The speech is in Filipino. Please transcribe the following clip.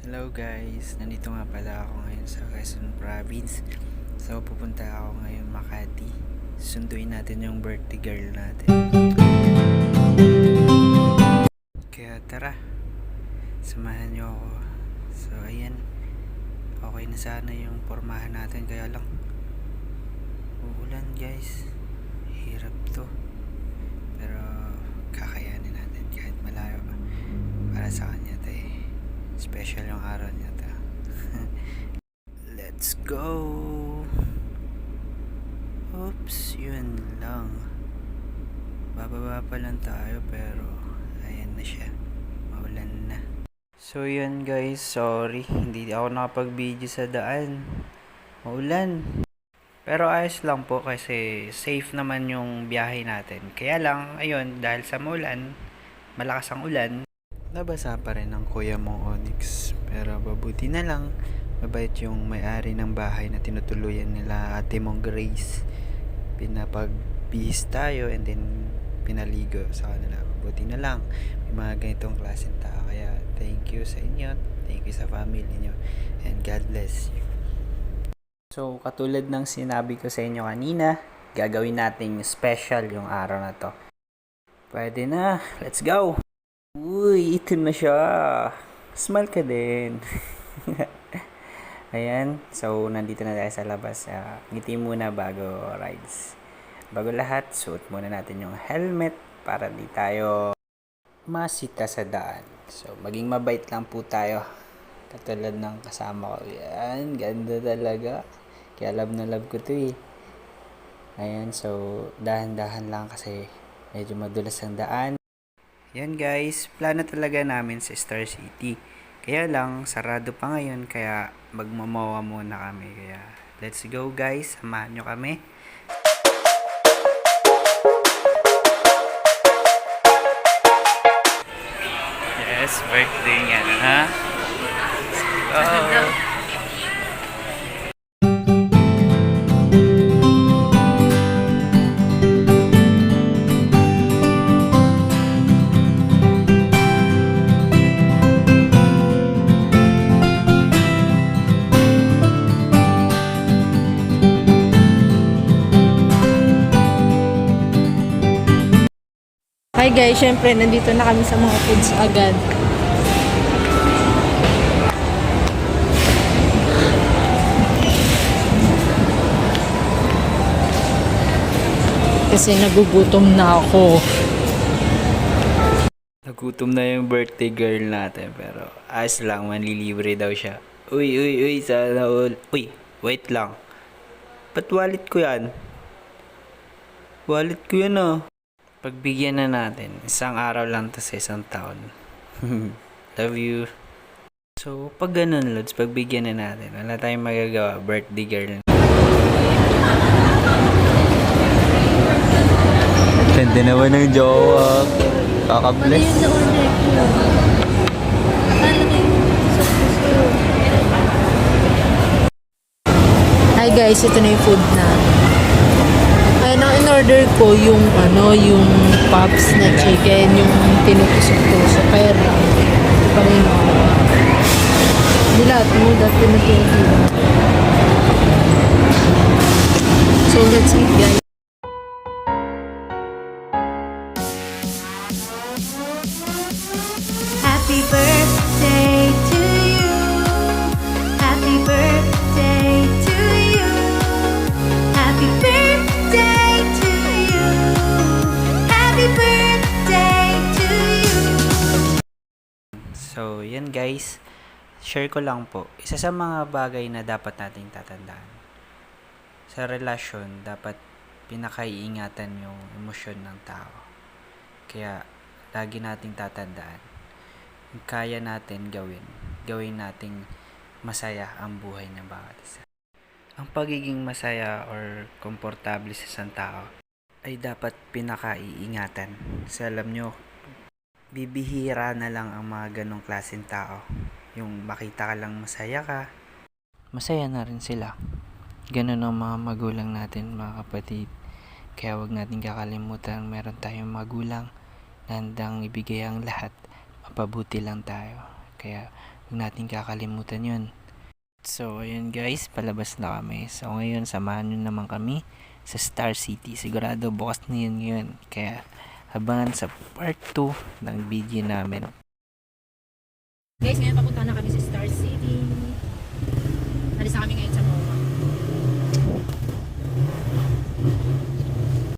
Hello guys, nandito nga pala ako ngayon sa Quezon Province. So pupunta ako ngayon Makati. Sunduin natin yung birthday girl natin. Kaya tara, samahan nyo ako. So ayan, okay na sana yung pormahan natin, kaya lang uulan guys. Hirap to. Pero kakayanin natin kahit malayo. Para sa kanya to eh. Special yung araw niya to. Let's go. Oops, yun lang. Bababa pa lang tayo pero ayan na siya. Maulan na. So yun guys, sorry. Hindi ako nakapag-video sa daan. Maulan. Pero ayos lang po kasi safe naman yung biyahe natin. Kaya lang, ayun, dahil sa maulan, malakas ang ulan, nabasa pa rin ang kuya mong Onyx. Pero mabuti na lang, mabait yung may-ari ng bahay na tinutuluyan nila ate mong Grace. Pinapagbihis tayo and then pinaligo sa kanila. Mabuti na lang, may mga ganitong klaseng tao. Kaya thank you sa inyo, thank you sa family niyo, and God bless you. So katulad ng sinabi ko sa inyo kanina, gagawin nating special yung araw na to. Pwede na, let's go! Uy, ito na siya. Smile ka din. Ayan, so nandito na tayo sa labas. Ngiti muna bago rides. Bago lahat, suot muna natin yung helmet para di tayo masita sa daan. So maging mabait lang po tayo. Katulad ng kasama ko. Yan, ganda talaga. Kaya love na love ko to eh. Ayan, so dahan-dahan lang kasi medyo madulas ang daan. Yan guys, plano talaga namin sa Star City. Kaya lang, sarado pa ngayon kaya magmamawa muna kami. Kaya let's go guys, samahan nyo kami. Yes, birthday niya na ha. Oh. Hi guys, syempre nandito na kami sa mga foods agad. Kasi nagugutom na ako. Nagutom na yung birthday girl natin pero ayos lang, manlilibre daw siya. Uy, sana all. Uy, wait lang. Ba't wallet ko yan? Wallet ko yan ah. Pagbigyan na natin. Isang araw lang to sa isang taon. Love you. So, pag ganun, Lods, pagbigyan na natin. Wala tayong magagawa. Birthday girl. Ganda naman ng jowa. Kaka-bless. Hi guys, ito na yung food na. Ayun, ang in-order ko yung yung pops na chicken, yung tinutusok-tusok. Kaya lang, pa rin ako. Dilat mo, dati na So, let's eat guys. Happy birthday to you. Happy birthday to you. Happy birthday to you. Happy birthday to you. So, yan guys. Share ko lang po. Isa sa mga bagay na dapat nating tatandaan. Sa relasyon, dapat pinakaiingatan yung emosyon ng tao. Kaya, lagi nating tatandaan. Kung kaya natin gawin nating masaya ang buhay ng bawat isa. Ang pagiging masaya or komportable sa isang tao ay dapat pinakaiingatan. Kasi alam nyo, bibihira na lang ang mga ganong klaseng tao. Yung makita ka lang masaya ka, masaya na rin sila. Ganon ang mga magulang natin, mga kapatid. Kaya wag natin kakalimutan meron tayong magulang na handang ibigay ang lahat. Mapabuti lang tayo. Kaya Huwag natin kakalimutan yun. So, ayun guys, palabas na kami. So, ngayon, samahan nyo naman kami sa Star City. Sigurado bukas na yun yun. Kaya, abangan sa part 2 ng video namin. Guys, ngayon papunta na kami sa Star City. Alis na kami ngayon